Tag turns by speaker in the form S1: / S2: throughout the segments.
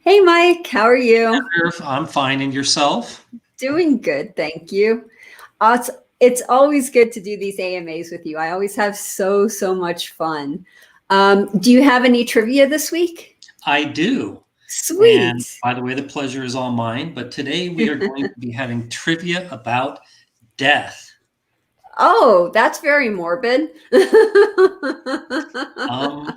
S1: Hey, Mike, how are you?
S2: I'm fine. And yourself?
S1: Doing good, thank you. It's always good to do these AMAs with you. I always have so much fun. Do you have any trivia this week?
S2: I do. And
S1: Sweet.
S2: by the way, the pleasure is all mine. But today we are going to be having trivia about death.
S1: Oh, that's very morbid.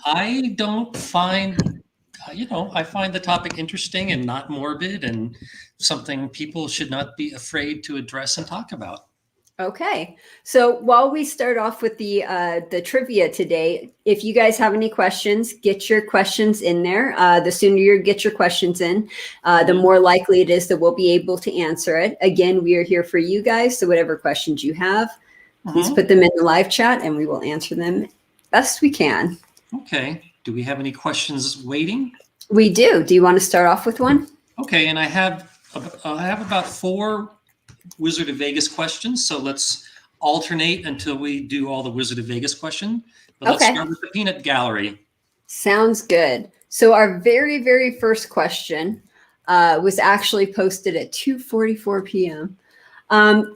S2: I don't find, I find the topic interesting and not morbid and something people should not be afraid to address and talk about.
S1: Okay, so while we start off with the trivia today, if you guys have any questions, get your questions in there. The sooner you get your questions in, the more likely it is that we'll be able to answer it. Again, we are here for you guys, so whatever questions you have, please put them in the live chat, and we will answer them best we can.
S2: Okay. Do we have any questions waiting?
S1: We do. Do you want to start off with one?
S2: Okay, and I have about 4 Wizard of Vegas questions, so let's alternate until we do all the Wizard of Vegas question. But let's start with the peanut gallery.
S1: Sounds good. So our very first question was actually posted at 2:44 p.m.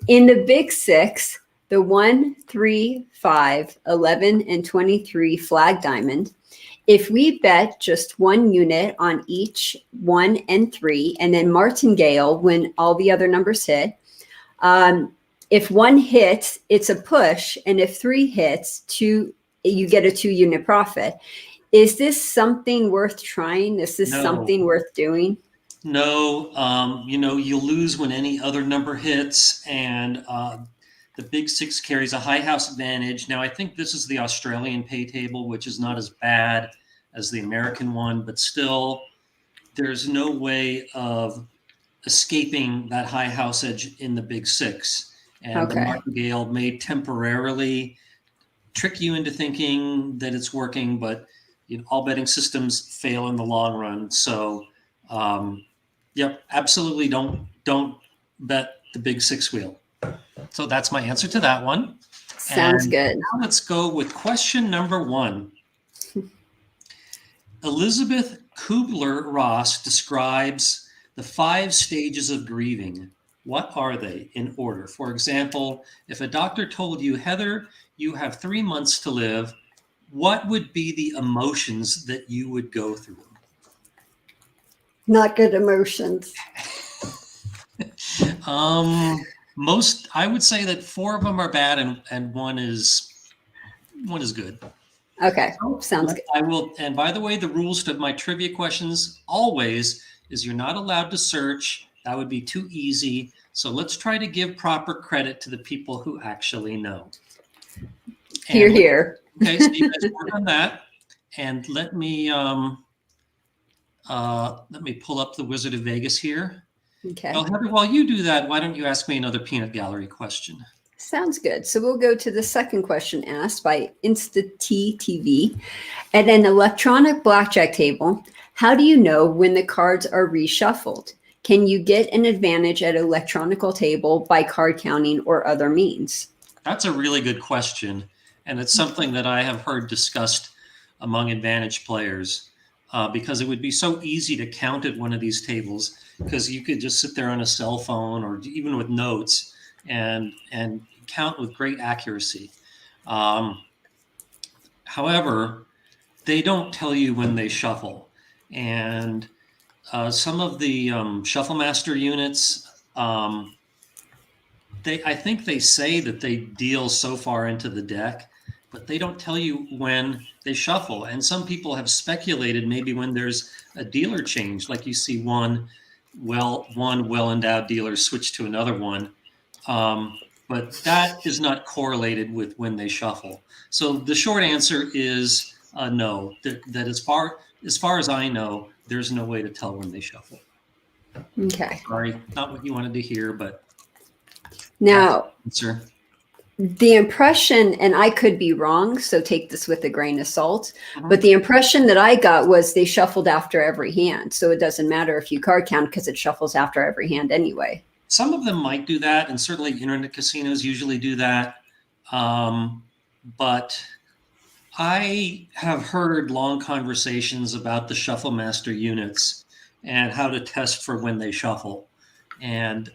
S1: In the Big Six, the 1, 3, 5, 11, and 23 flag diamond, if we bet just 1 unit on each 1 and 3, and then Martingale when all the other numbers hit, if 1 hits, it's a push, and if 3 hits, you get a 2-unit profit. Is this something worth trying? Is this something worth doing?
S2: No, you'll lose when any other number hits, and the Big Six carries a high house advantage. Now, I think this is the Australian pay table, which is not as bad as the American one, but still, there's no way of escaping that high house edge in the Big Six. And the Martingale may temporarily trick you into thinking that it's working, but all betting systems fail in the long run. So, yep, absolutely don't bet the Big Six wheel. So that's my answer to that one.
S1: Sounds good.
S2: Now let's go with question number 1. Elizabeth Kubler-Ross describes the 5 stages of grieving. What are they in order? For example, if a doctor told you, Heather, you have 3 months to live, what would be the emotions that you would go through?
S1: Not good emotions.
S2: I would say that 4 of them are bad and one is good.
S1: Okay, sounds good.
S2: I will, and by the way, the rules to my trivia questions always is you're not allowed to search. That would be too easy. So let's try to give proper credit to the people who actually know.
S1: Here.
S2: Okay, so you guys work on that. And let me pull up the Wizard of Vegas here.
S1: Okay.
S2: Well, Heather, while you do that, why don't you ask me another peanut gallery question?
S1: Sounds good. So we'll go to the second question asked by InstaTTV. At an electronic blackjack table, how do you know when the cards are reshuffled? Can you get an advantage at an electronical table by card counting or other means?
S2: That's a really good question. And it's something that I have heard discussed among advantage players because it would be so easy to count at one of these tables because you could just sit there on a cell phone or even with notes and count with great accuracy. However, they don't tell you when they shuffle. And some of the Shuffle Master units, I think they say that they deal so far into the deck, but they don't tell you when they shuffle. And some people have speculated maybe when there's a dealer change, like you see one well-endowed dealer switch to another one. But that is not correlated with when they shuffle. So the short answer is no, that as far as I know, there's no way to tell when they shuffle.
S1: Okay.
S2: Sorry, not what you wanted to hear, but
S1: now
S2: answer.
S1: The impression, and I could be wrong, so take this with a grain of salt, but the impression that I got was they shuffled after every hand. So it doesn't matter if you card count because it shuffles after every hand anyway.
S2: Some of them might do that, and certainly internet casinos usually do that. But I have heard long conversations about the Shuffle Master units, and how to test for when they shuffle. And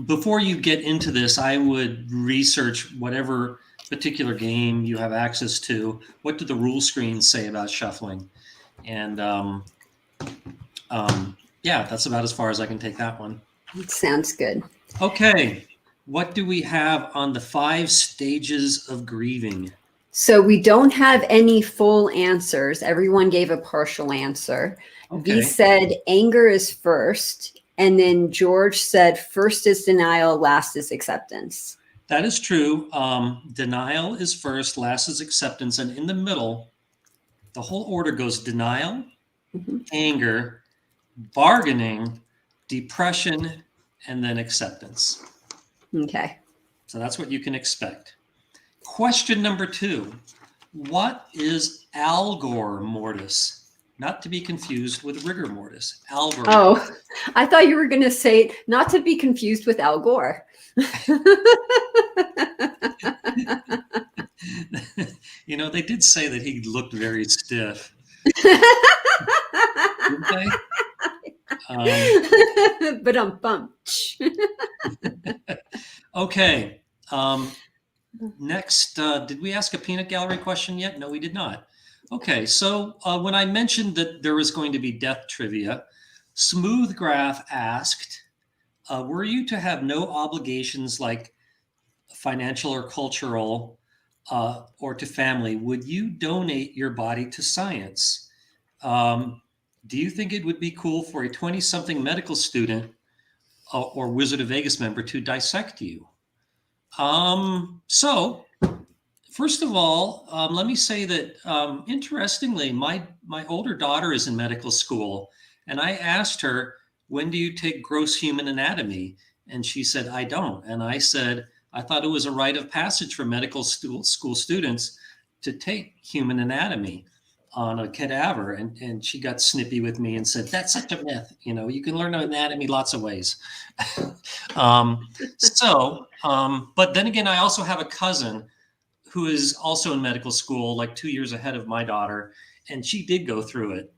S2: before you get into this, I would research whatever particular game you have access to. What do the rule screens say about shuffling? And yeah, that's about as far as I can take that one.
S1: Sounds good.
S2: Okay, what do we have on the 5 stages of grieving?
S1: So we don't have any full answers. Everyone gave a partial answer.
S2: Okay.
S1: V said anger is first, and then George said first is denial, last is acceptance.
S2: That is true. Denial is first, last is acceptance, and in the middle, the whole order goes denial, anger, bargaining, depression, and then acceptance.
S1: Okay.
S2: So that's what you can expect. Question number 2. What is algor mortis? Not to be confused with rigor mortis. Algor.
S1: Oh, I thought you were going to say not to be confused with Al Gore.
S2: You know, they did say that he looked very stiff. Didn't they?
S1: But I'm bummed.
S2: Okay. Next, did we ask a peanut gallery question yet? No, we did not. Okay, so when I mentioned that there was going to be death trivia, Smooth Graph asked, were you to have no obligations like financial or cultural or to family, would you donate your body to science? Do you think it would be cool for a 20-something medical student or Wizard of Vegas member to dissect you? So first of all, let me say that, interestingly, my older daughter is in medical school, and I asked her, when do you take gross human anatomy? And she said, I don't. And I said, I thought it was a rite of passage for medical school students to take human anatomy on a cadaver. And she got snippy with me and said, that's such a myth. You know, you can learn anatomy lots of ways. But then again, I also have a cousin who is also in medical school, like 2 years ahead of my daughter, and she did go through it.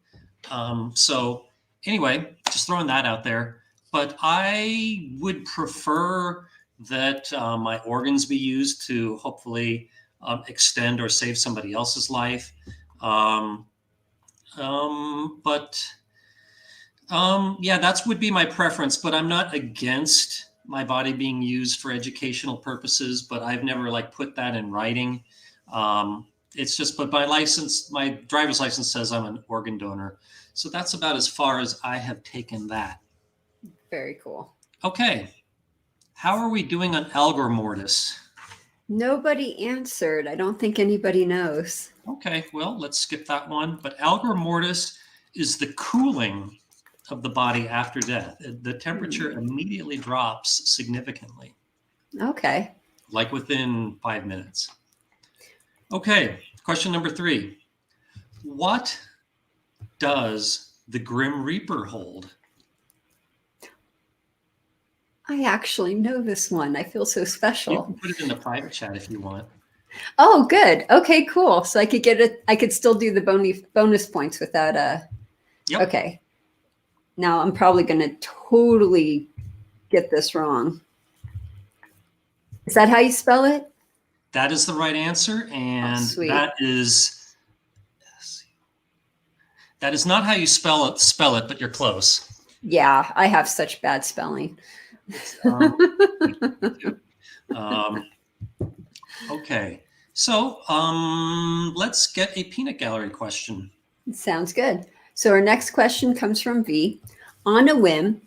S2: So anyway, just throwing that out there. But I would prefer that my organs be used to hopefully extend or save somebody else's life. Yeah, that would be my preference, but I'm not against my body being used for educational purposes, but I've never like put that in writing. It's just, but my driver's license says I'm an organ donor. So that's about as far as I have taken that.
S1: Very cool.
S2: Okay. How are we doing on algor mortis?
S1: Nobody answered. I don't think anybody knows.
S2: Okay, well, let's skip that one. But algor mortis is the cooling of the body after death. The temperature immediately drops significantly.
S1: Okay.
S2: Like within 5 minutes. Okay, question number 3. What does the Grim Reaper hold?
S1: I actually know this one. I feel so special.
S2: You can put it in the private chat if you want.
S1: Oh, good. Okay, cool. So I could get it. I could still do the bonus points without
S2: Yep.
S1: Okay. Now I'm probably going to totally get this wrong. Is that how you spell it?
S2: That is the right answer, and that is not how you spell it, but you're close.
S1: Yeah, I have such bad spelling.
S2: Okay, so let's get a peanut gallery question.
S1: Sounds good. So our next question comes from V. On a whim,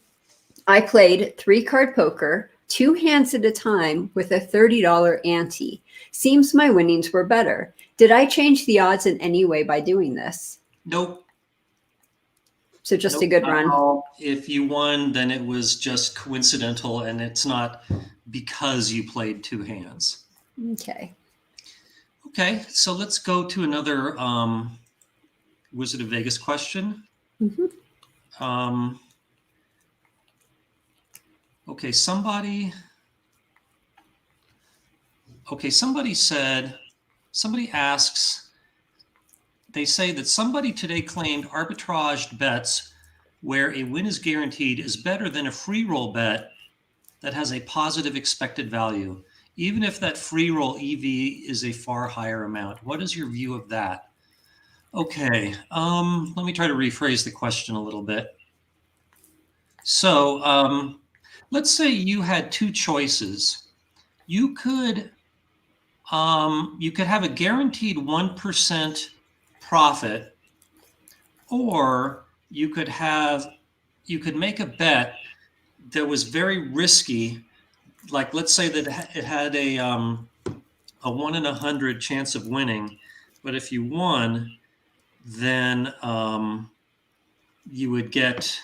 S1: I played 3-card poker, 2 hands at a time with a $30 ante. Seems my winnings were better. Did I change the odds in any way by doing this?
S2: Nope.
S1: So just a good run.
S2: If you won, then it was just coincidental, and it's not because you played 2 hands.
S1: Okay.
S2: Okay, so let's go to another Wizard of Vegas question. Okay, somebody asks, they say that somebody today claimed arbitraged bets where a win is guaranteed is better than a free roll bet that has a positive expected value, even if that free roll EV is a far higher amount. What is your view of that? Okay, let me try to rephrase the question a little bit. So let's say you had two choices. You could have a guaranteed 1% profit, or you could make a bet that was very risky. Like, let's say that it had a 1 in 100 chance of winning, but if you won, then you would get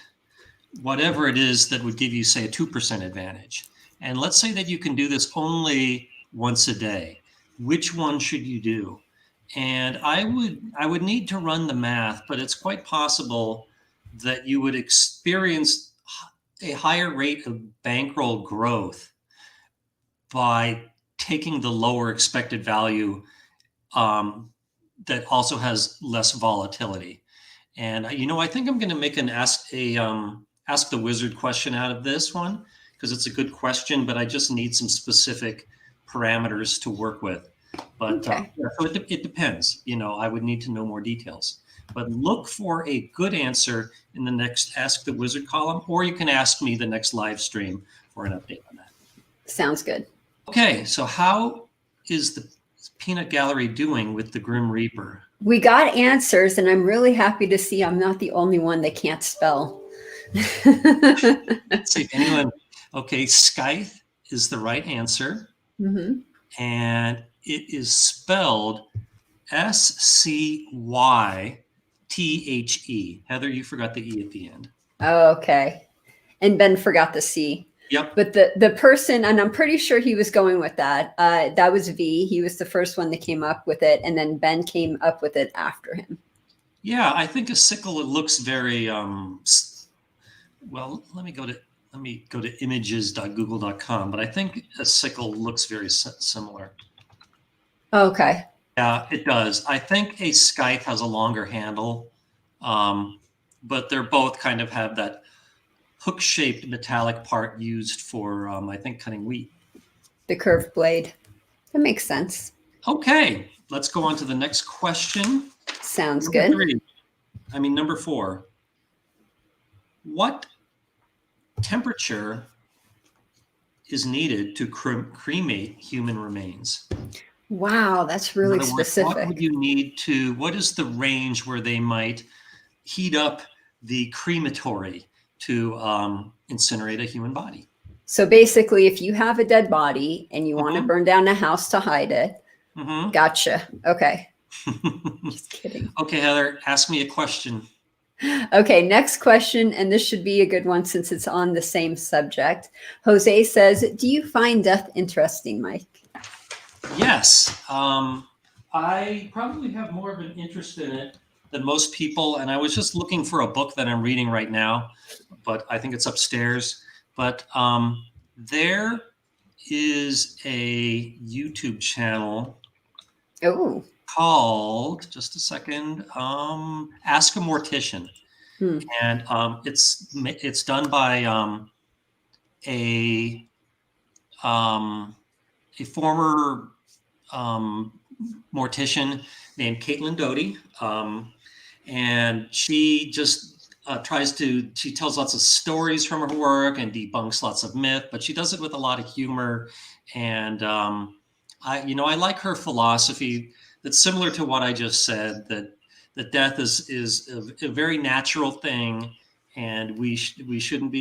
S2: whatever it is that would give you, say, a 2% advantage. And let's say that you can do this only once a day. Which one should you do? And I would need to run the math, but it's quite possible that you would experience a higher rate of bankroll growth by taking the lower expected value that also has less volatility. And I think I'm going to make an ask the wizard question out of this one, because it's a good question, but I just need some specific parameters to work with. But
S1: Okay.
S2: So it depends. I would need to know more details. But look for a good answer in the next Ask the Wizard column, or you can ask me the next live stream for an update on that.
S1: Sounds good.
S2: Okay, so how is the Peanut Gallery doing with the Grim Reaper?
S1: We got answers, and I'm really happy to see I'm not the only one that can't spell.
S2: Let's see if anyone. Okay, Scythe is the right answer.
S1: Mm-hmm.
S2: And it is spelled SCYTHE. Heather, you forgot the E at the end.
S1: Oh, okay. And Ben forgot the C.
S2: Yep.
S1: But the person, and I'm pretty sure he was going with that. That was V. He was the first one that came up with it, and then Ben came up with it after him.
S2: Yeah, I think a sickle, it looks very well. Let me go to images.google.com, but I think a sickle looks very similar.
S1: Okay.
S2: Yeah, it does. I think a scythe has a longer handle, but they're both kind of have that hook-shaped metallic part used for, I think, cutting wheat.
S1: The curved blade. That makes sense.
S2: Okay, let's go on to the next question.
S1: Sounds
S2: Number
S1: good.
S2: Number 4. What temperature is needed to cremate human remains?
S1: Wow, that's really specific.
S2: What would you need to? What is the range where they might heat up the crematory to incinerate a human body?
S1: So basically, if you have a dead body and you want to burn down a house to hide it, gotcha. Okay. Just kidding.
S2: Okay, Heather, ask me a question.
S1: Okay, next question, and this should be a good one since it's on the same subject. Jose says, do you find death interesting, Mike?
S2: Yes. I probably have more of an interest in it than most people, and I was just looking for a book that I'm reading right now, but I think it's upstairs. But there is a YouTube channel called, just a second, Ask a Mortician. And it's done by a former mortician named Caitlin Doty, and she just she tells lots of stories from her work and debunks lots of myth, but she does it with a lot of humor. And I like her philosophy that's similar to what I just said, that death is a very natural thing, and we shouldn't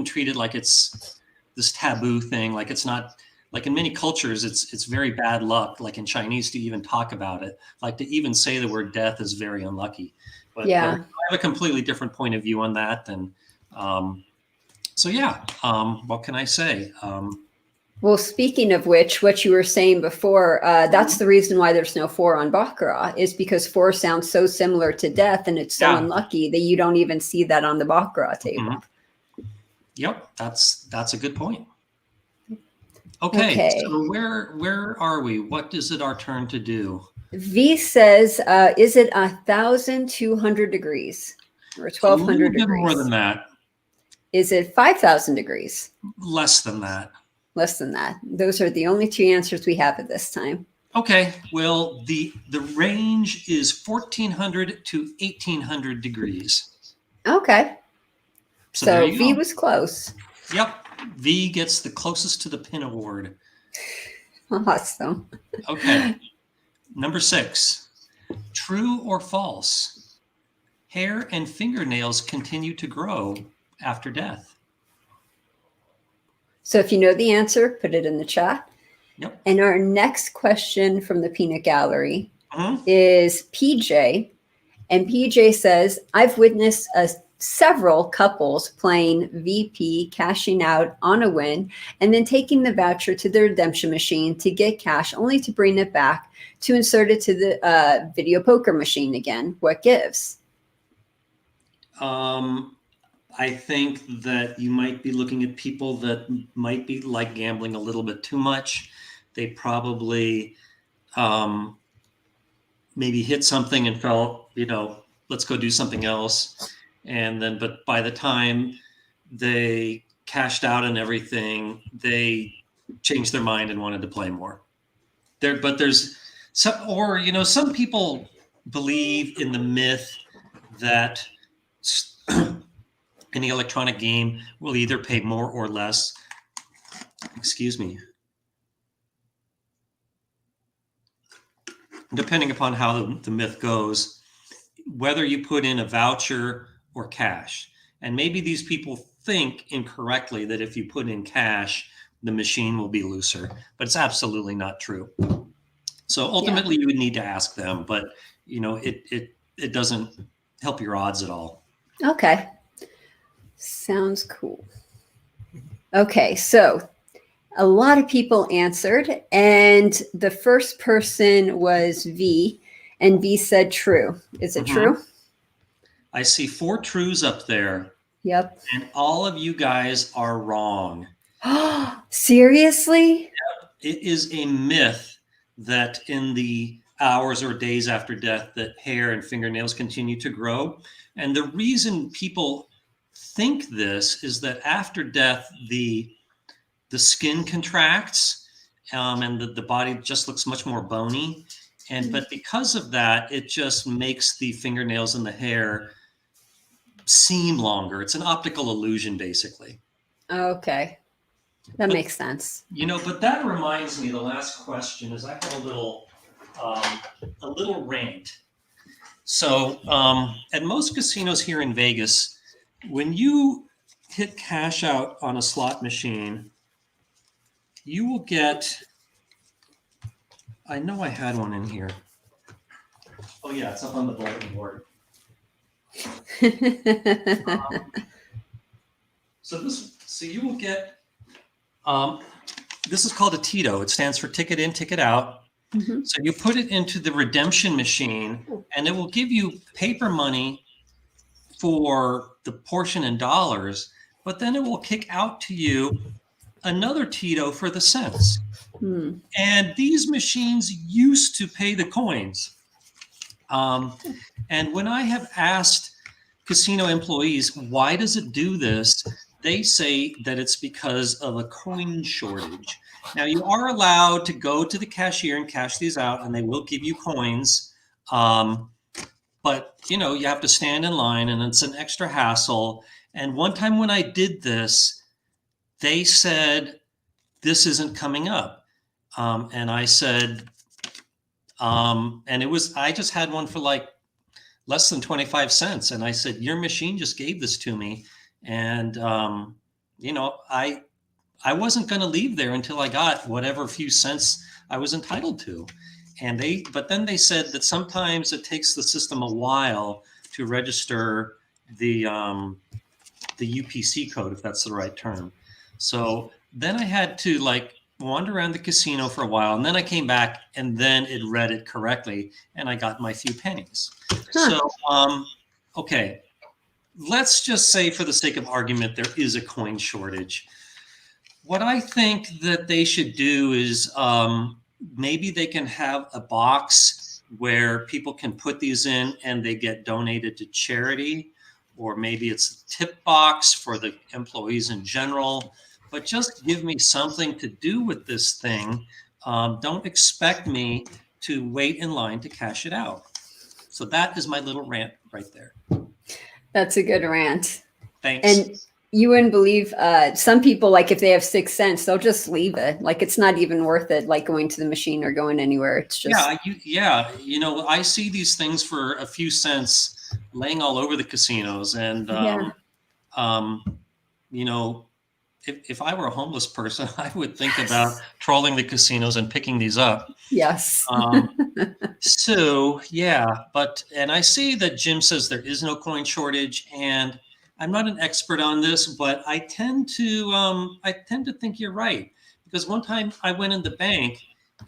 S2: treat it like it's this taboo thing. Like, it's not, like in many cultures, it's very bad luck. Like in Chinese, to even talk about it, like to even say the word death is very unlucky. But I have a completely different point of view on that. And what can I say?
S1: Well, speaking of which, what you were saying before, that's the reason why there's no 4 on Baccarat, is because 4 sounds so similar to death, and it's so unlucky that you don't even see that on the Baccarat table.
S2: Yep, that's a good point. Okay. So where are we? What is it our turn to do?
S1: V says, is it 1,200 degrees or
S2: A
S1: 1,200
S2: little bit more
S1: degrees?
S2: than that.
S1: Is it 5,000 degrees?
S2: Less than that.
S1: Less than that. Those are the only two answers we have at this time.
S2: Okay, well, the range is 1,400 to 1,800 degrees.
S1: Okay.
S2: So there
S1: So
S2: you
S1: V
S2: go.
S1: was close.
S2: Yep, V gets the closest to the pin award.
S1: Awesome.
S2: Okay, number 6. True or false? Hair and fingernails continue to grow after death.
S1: So if you know the answer, put it in the chat.
S2: Yep.
S1: And our next question from the peanut gallery
S2: Mhm.
S1: is PJ. And PJ says, I've witnessed several couples playing VP, cashing out on a win, and then taking the voucher to the redemption machine to get cash, only to bring it back to insert it to the video poker machine again. What gives?
S2: I think that you might be looking at people that might be like gambling a little bit too much. They probably maybe hit something and felt, let's go do something else. And then, but by the time they cashed out and everything, they changed their mind and wanted to play more. But there's some people believe in the myth that any electronic game will either pay more or less. Excuse me. Depending upon how the myth goes, whether you put in a voucher or cash. And maybe these people think incorrectly that if you put in cash, the machine will be looser, but it's absolutely not true. So ultimately you would need to ask them, but it doesn't help your odds at all.
S1: Okay. Sounds cool. Okay, so a lot of people answered, and the first person was V, and V said true. Is it true?
S2: I see 4 trues up there.
S1: Yep.
S2: And all of you guys are wrong.
S1: Seriously?
S2: It is a myth that in the hours or days after death that hair and fingernails continue to grow. And the reason people think this is that after death, the skin contracts and the body just looks much more bony. But because of that, it just makes the fingernails and the hair seem longer. It's an optical illusion, basically.
S1: Okay. That makes sense.
S2: But that reminds me, the last question is I have a little rant. So at most casinos here in Vegas, when you hit cash out on a slot machine, you will get, I know I had one in here. Oh yeah, it's up on the bulletin board. So you will get, this is called a TITO. It stands for ticket in, ticket out. So you put it into the redemption machine and it will give you paper money for the portion in dollars, but then it will kick out to you another TITO for the cents. And these machines used to pay the coins. And when I have asked casino employees, why does it do this? They say that it's because of a coin shortage. Now, you are allowed to go to the cashier and cash these out, and they will give you coins. But, you have to stand in line, and it's an extra hassle. And one time when I did this, they said, this isn't coming up. And I said, and I just had one for like less than 25 cents. And I said, your machine just gave this to me. And, I wasn't going to leave there until I got whatever few cents I was entitled to. But then they said that sometimes it takes the system a while to register the UPC code, if that's the right term. So then I had to wander around the casino for a while, and then I came back, and then it read it correctly, and I got my few pennies. So, okay, let's just say for the sake of argument, there is a coin shortage. What I think that they should do is maybe they can have a box where people can put these in and they get donated to charity, or maybe it's a tip box for the employees in general. But just give me something to do with this thing. Don't expect me to wait in line to cash it out. So that is my little rant right there.
S1: That's a good rant.
S2: Thanks.
S1: And you wouldn't believe some people, like if they have 6 cents, they'll just leave it. Like it's not even worth it, like going to the machine or going anywhere. It's just
S2: you know, I see these things for a few cents laying all over the casinos, and you know, if I were a homeless person, I would think about trolling the casinos and picking these up.
S1: Yes.
S2: So yeah, and I see that Jim says there is no coin shortage, and I'm not an expert on this, but I tend to think you're right, because one time I went in the bank,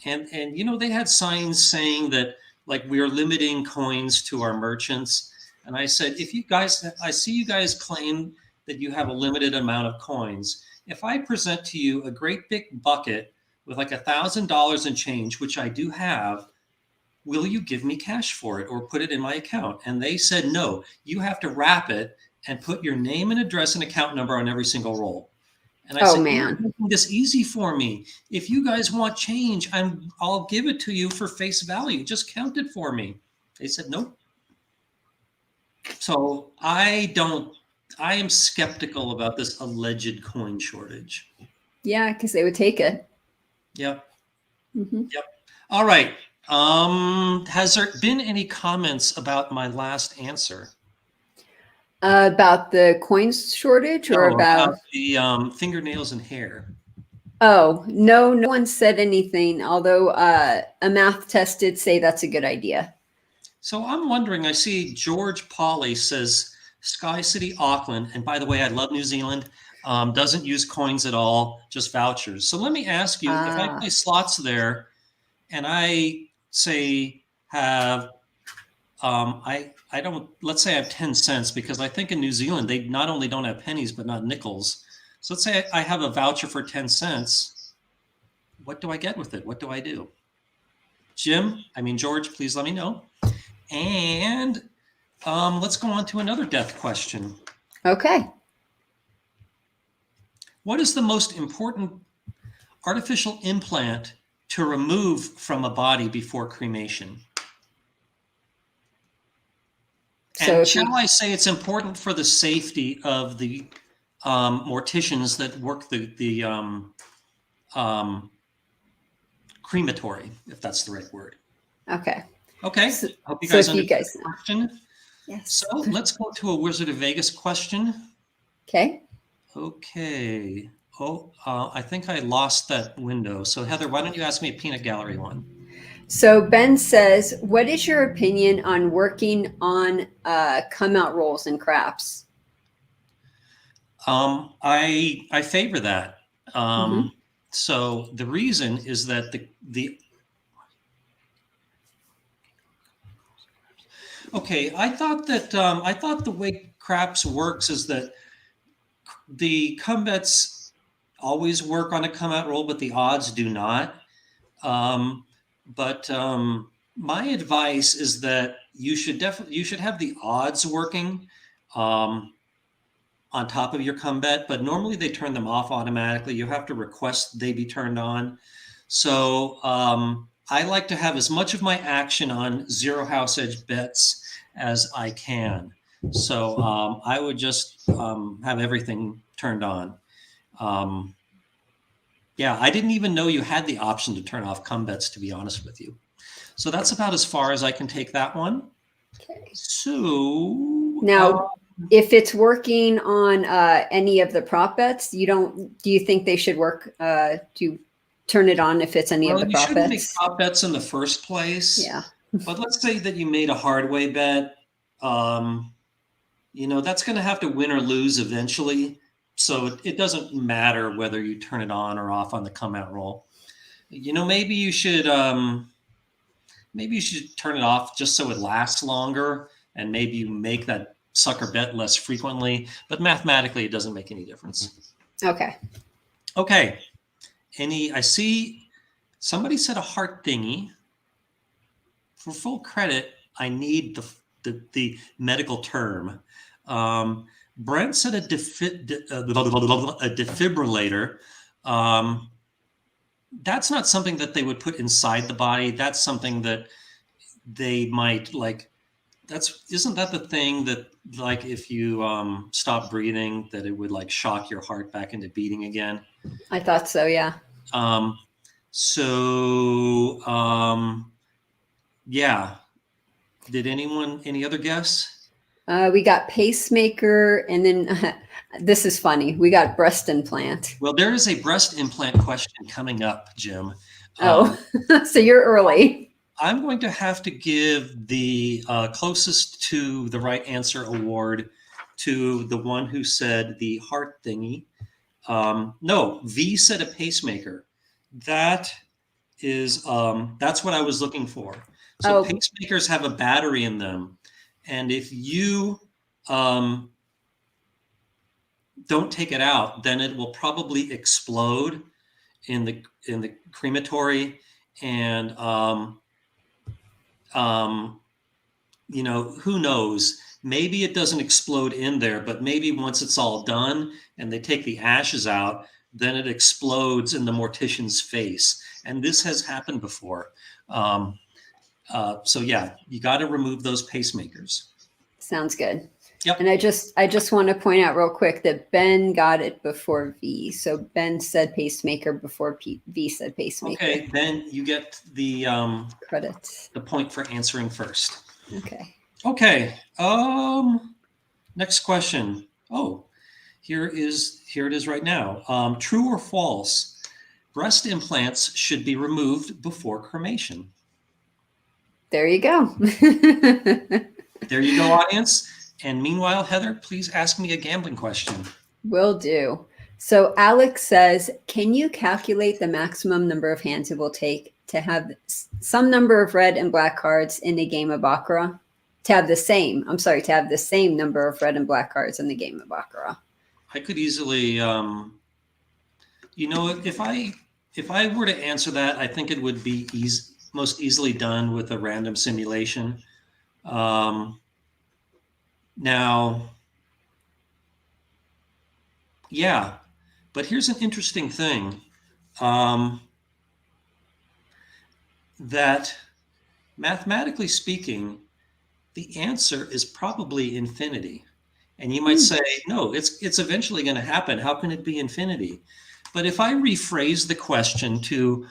S2: and you know, they had signs saying that like we are limiting coins to our merchants, and I said, I see you guys claim that you have a limited amount of coins. If I present to you a great big bucket with like $1,000 in change, which I do have, will you give me cash for it or put it in my account? And they said, no, you have to wrap it and put your name and address and account number on every single roll. And I said,
S1: man,
S2: you're making this easy for me. If you guys want change, I'll give it to you for face value. Just count it for me. They said, nope. So I am skeptical about this alleged coin shortage.
S1: Yeah, because they would take it.
S2: Yep.
S1: Mm-hmm.
S2: Yep. All right. Has there been any comments about my last answer?
S1: About the coins shortage, or about
S2: the fingernails and hair?
S1: Oh, no one said anything, although a math test did say that's a good idea.
S2: So I'm wondering, I see George Pauly says Sky City, Auckland, and by the way, I love New Zealand, doesn't use coins at all, just vouchers. So let me ask you, if I play slots there and I say have, let's say I have 10 cents, because I think in New Zealand, they not only don't have pennies, but not nickels. So let's say I have a voucher for 10 cents. What do I get with it? What do I do? George, please let me know. And let's go on to another death question.
S1: Okay.
S2: What is the most important artificial implant to remove from a body before cremation?
S1: So
S2: and shall I say it's important for the safety of the morticians that work the crematory, if that's the right word.
S1: Okay.
S2: Okay.
S1: So,
S2: hope you guys
S1: understand
S2: the question.
S1: Yes.
S2: So let's go to a Wizard of Vegas question.
S1: Okay.
S2: Okay. Oh, I think I lost that window. So Heather, why don't you ask me a peanut gallery one?
S1: So Ben says, what is your opinion on working on come out rolls and craps?
S2: I favor that. So the reason is that I thought the way craps works is that the come bets always work on a come out roll, but the odds do not. My advice is that you should have the odds working on top of your come bet, but normally they turn them off automatically. You have to request they be turned on. So I like to have as much of my action on zero house edge bets as I can. So I would just have everything turned on. I didn't even know you had the option to turn off come bets, to be honest with you. So that's about as far as I can take that one.
S1: Okay.
S2: So
S1: now, if it's working on any of the prop bets, do you think they should work to turn it on if it's any of the prop bets? You shouldn't
S2: make prop bets in the first place.
S1: Yeah.
S2: But let's say that you made a hard way bet. That's going to have to win or lose eventually. So it doesn't matter whether you turn it on or off on the come out roll. Maybe you should turn it off just so it lasts longer, and maybe you make that sucker bet less frequently. But mathematically, it doesn't make any difference.
S1: Okay.
S2: Okay. I see somebody said a heart thingy. for full credit, I need the medical term. Brent said a defibrillator. That's not something that they would put inside the body. That's something that they might like. Isn't that the thing that, like, if you stop breathing, that it would like shock your heart back into beating again?
S1: I thought so, yeah.
S2: Yeah. Did any other guess?
S1: We got pacemaker, and then this is funny. We got breast implant.
S2: Well, there is a breast implant question coming up, Jim.
S1: Oh, so you're early.
S2: I'm going to have to give the closest to the right answer award to the one who said the heart thingy. No, V said a pacemaker. That is, that's what I was looking for. So pacemakers have a battery in them. And if you don't take it out, then it will probably explode in the crematory. And, you know, who knows? Maybe it doesn't explode in there, but maybe once it's all done and they take the ashes out, then it explodes in the mortician's face. And this has happened before. So yeah, you got to remove those pacemakers. Sounds
S1: good.
S2: Yep.
S1: And I just want to point out real quick that Ben got it before V. So Ben said pacemaker before V said pacemaker.
S2: Okay, Ben, you get the
S1: credit.
S2: The point for answering first.
S1: Okay.
S2: Okay. Next question. Oh, here it is right now. True or false? Breast implants should be removed before cremation.
S1: There you go.
S2: There you go, audience. And meanwhile, Heather, please ask me a gambling question.
S1: Will do. So Alex says, can you calculate the maximum number of hands it will take to have some number of red and black cards in a game of Baccarat? To have the same number of red and black cards in the game of Baccarat.
S2: I could easily, you know, if I were to answer that, I think it would be most easily done with a random simulation. Now, yeah, but here's an interesting thing, that mathematically speaking, the answer is probably infinity. And you might say, no, it's eventually going to happen. How can it be infinity? But if I rephrase the question to,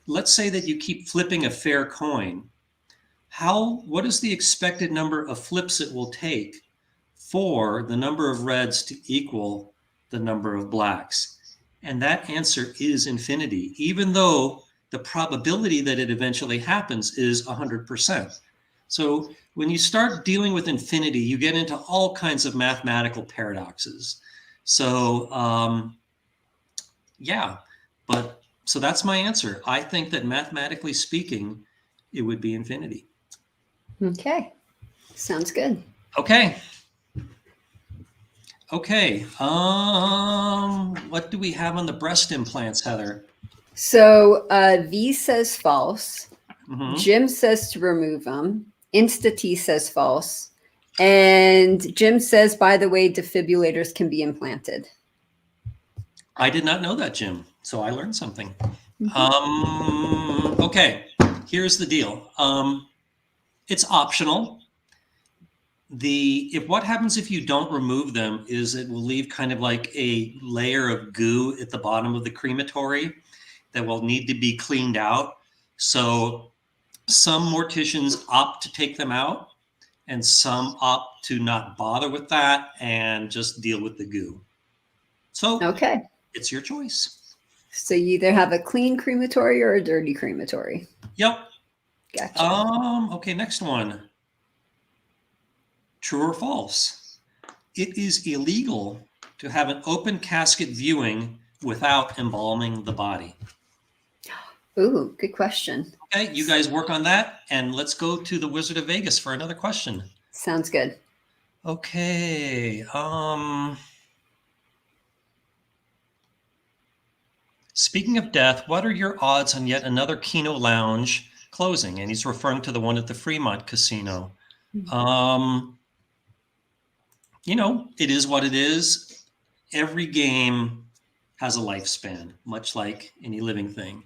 S2: let's say that you keep flipping a fair coin, what is the expected number of flips it will take for the number of reds to equal the number of blacks? And that answer is infinity, even though the probability that it eventually happens is 100%. So when you start dealing with infinity, you get into all kinds of mathematical paradoxes. So yeah, so that's my answer. I think that mathematically speaking, it would be infinity.
S1: Okay, sounds good.
S2: Okay. What do we have on the breast implants, Heather?
S1: So V says false.
S2: Mm-hmm.
S1: Jim says to remove them. Insta-T says false. And Jim says, by the way, defibrillators can be implanted.
S2: I did not know that, Jim. So I learned something.
S1: Mm-hmm.
S2: Okay, here's the deal. It's optional. What happens if you don't remove them is it will leave kind of like a layer of goo at the bottom of the crematory that will need to be cleaned out. So some morticians opt to take them out and some opt to not bother with that and just deal with the goo. So
S1: okay,
S2: it's your choice.
S1: So you either have a clean crematory or a dirty crematory.
S2: Yep.
S1: Gotcha.
S2: Okay, next one. True or false? It is illegal to have an open casket viewing without embalming the body.
S1: Ooh, good question.
S2: Okay, you guys work on that, and let's go to the Wizard of Vegas for another question.
S1: Sounds good.
S2: Okay. Speaking of death, what are your odds on yet another Keno lounge closing, and he's referring to the one at the Fremont Casino. You know, it is what it is. Every game has a lifespan, much like any living thing.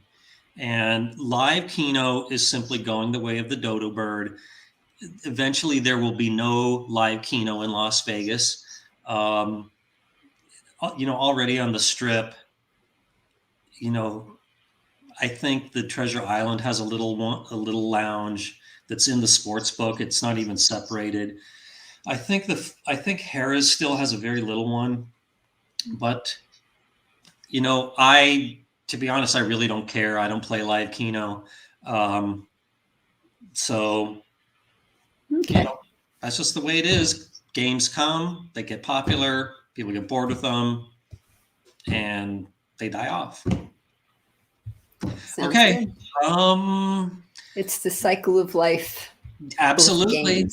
S2: And live Keno is simply going the way of the dodo bird. Eventually, there will be no live Keno in Las Vegas. You know, already on the Strip, you know, I think the Treasure Island has a little lounge that's in the sports book. It's not even separated. I think Harrah's still has a very little one, but you know, to be honest, I really don't care. I don't play live Keno, so
S1: Okay.
S2: you know, that's just the way it is. Games come, they get popular, people get bored with them, and they die off.
S1: Sounds
S2: Okay.
S1: good. It's the cycle of life.
S2: Absolutely.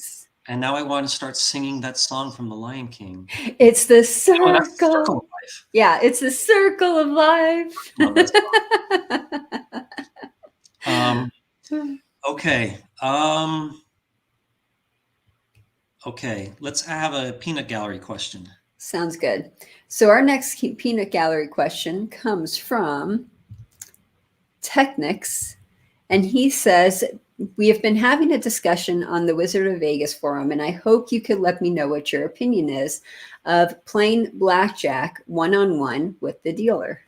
S2: And now I want to start singing that song from The Lion King.
S1: It's the circle.
S2: Oh, that's the circle of life.
S1: Yeah, it's the circle of life.
S2: Love that song. Okay. Okay. Let's have a peanut gallery question.
S1: Sounds good. So our next peanut gallery question comes from Technics, and he says, we have been having a discussion on the Wizard of Vegas forum, and I hope you could let me know what your opinion is of playing blackjack one-on-one with the dealer.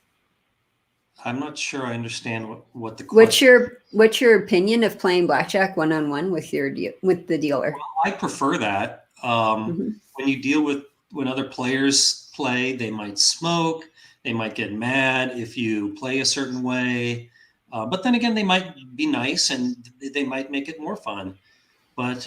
S2: I'm not sure I understand what the question.
S1: What's your opinion of playing blackjack one-on-one with the dealer?
S2: Well, I prefer that. When you deal with when other players play, they might smoke, they might get mad if you play a certain way. But then again, they might be nice and they might make it more fun. But,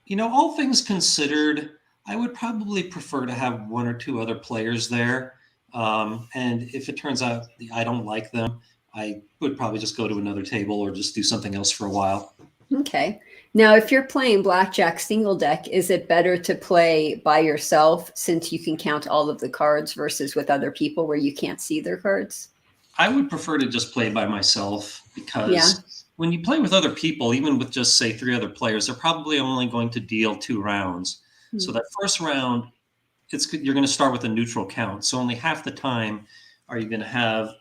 S2: you know, all things considered, I would probably prefer to have one or two other players there. And if it turns out I don't like them, I would probably just go to another table or just do something else for a while.
S1: Okay. Now, if you're playing blackjack single deck, is it better to play by yourself since you can count all of the cards versus with other people where you can't see their cards?
S2: I would prefer to just play by myself because when you play with other people, even with just say 3 other players, they're probably only going to deal 2 rounds. So that first round, you're going to start with a neutral count. So only half the time are you going to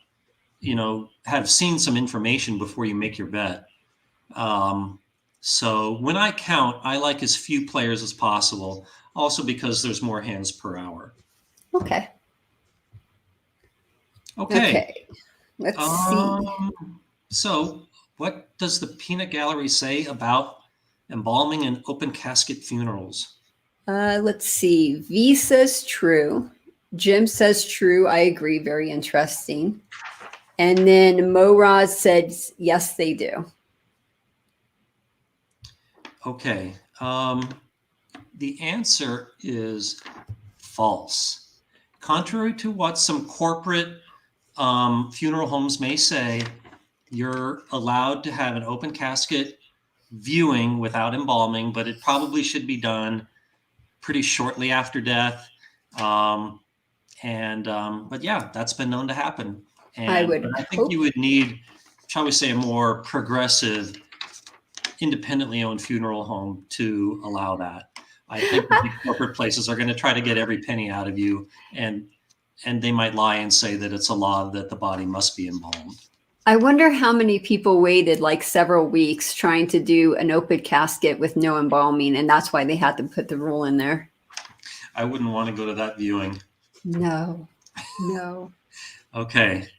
S2: have seen some information before you make your bet. So when I count, I like as few players as possible, also because there's more hands per hour.
S1: Okay.
S2: Okay.
S1: Let's see.
S2: So what does the peanut gallery say about embalming and open casket funerals?
S1: Let's see. V says true. Jim says true. I agree. Very interesting. And then Moraz said, yes, they do.
S2: Okay. The answer is false. Contrary to what some corporate funeral homes may say, you're allowed to have an open casket viewing without embalming, but it probably should be done pretty shortly after death. But yeah, that's been known to happen. And I think you would need, shall we say, a more progressive, independently owned funeral home to allow that. I think the big corporate places are going to try to get every penny out of you, and they might lie and say that it's a law that the body must be embalmed.
S1: I wonder how many people waited like several weeks trying to do an open casket with no embalming, and that's why they had to put the rule in there.
S2: I wouldn't want to go to that viewing.
S1: No.
S2: Okay.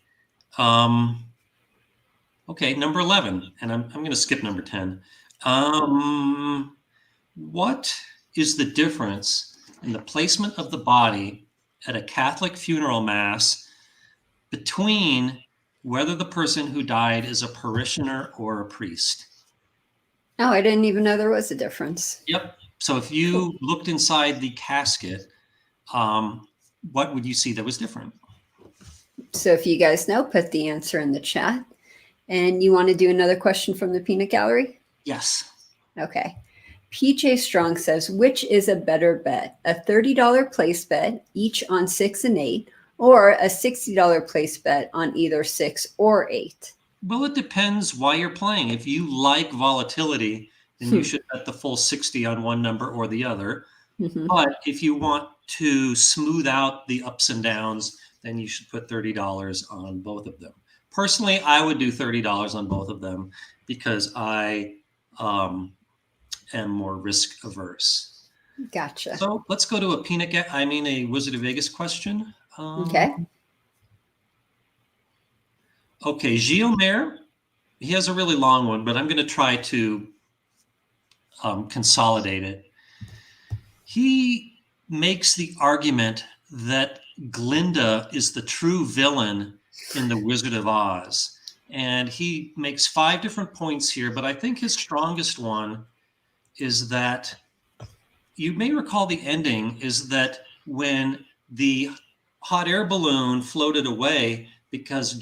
S2: Okay, number 11, and I'm going to skip number 10. What is the difference in the placement of the body at a Catholic funeral mass between whether the person who died is a parishioner or a priest?
S1: Oh, I didn't even know there was a difference.
S2: Yep. So if you looked inside the casket, what would you see that was different?
S1: So if you guys know, put the answer in the chat. And you want to do another question from the peanut gallery?
S2: Yes.
S1: Okay. PJ Strong says, which is a better bet? A $30 place bet, each on 6 and 8, or a $60 place bet on either 6 or 8?
S2: Well, it depends why you're playing. If you like volatility, then you should bet the full 60 on one number or the other.
S1: Mhm.
S2: But if you want to smooth out the ups and downs, then you should put $30 on both of them. Personally, I would do $30 on both of them because I am more risk averse.
S1: Gotcha.
S2: So let's go to a Wizard of Vegas question.
S1: Okay.
S2: Okay, Gilles, he has a really long one, but I'm going to try to consolidate it. He makes the argument that Glinda is the true villain in The Wizard of Oz. And he makes 5 different points here, but I think his strongest one is that you may recall the ending is that when the hot air balloon floated away because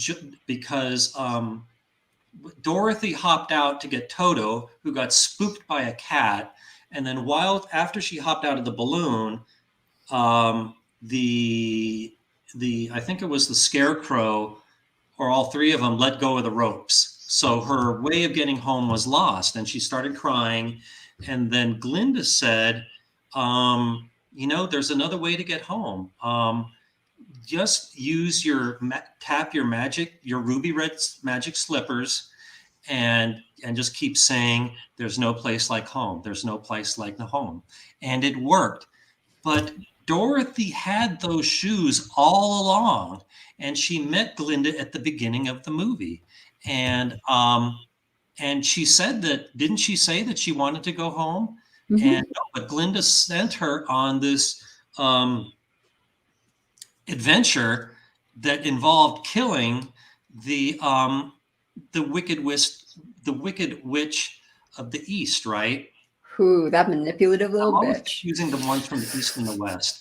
S2: Dorothy hopped out to get Toto, who got spooked by a cat, and then after she hopped out of the balloon, the I think it was the Scarecrow or all 3 of them let go of the ropes. So her way of getting home was lost, and she started crying. And then Glinda said, there's another way to get home. Just use tap your ruby red magic slippers, and just keep saying, there's no place like home. There's no place like the home. And it worked. But Dorothy had those shoes all along, and she met Glinda at the beginning of the movie. And she said didn't she say that she wanted to go home?
S1: Mm-hmm.
S2: But Glinda sent her on this adventure that involved killing the wicked witch of the East, right?
S1: Ooh, that manipulative little bitch.
S2: Using the ones from the East and the West.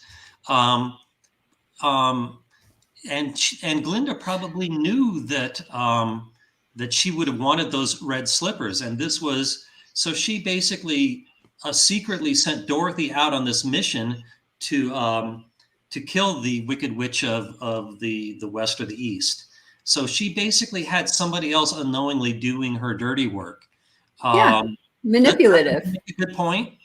S2: And Glinda probably knew that she would have wanted those red slippers. And so she basically secretly sent Dorothy out on this mission to kill the Wicked Witch of the West or the East. So she basically had somebody else unknowingly doing her dirty work.
S1: Manipulative.
S2: That's a good point.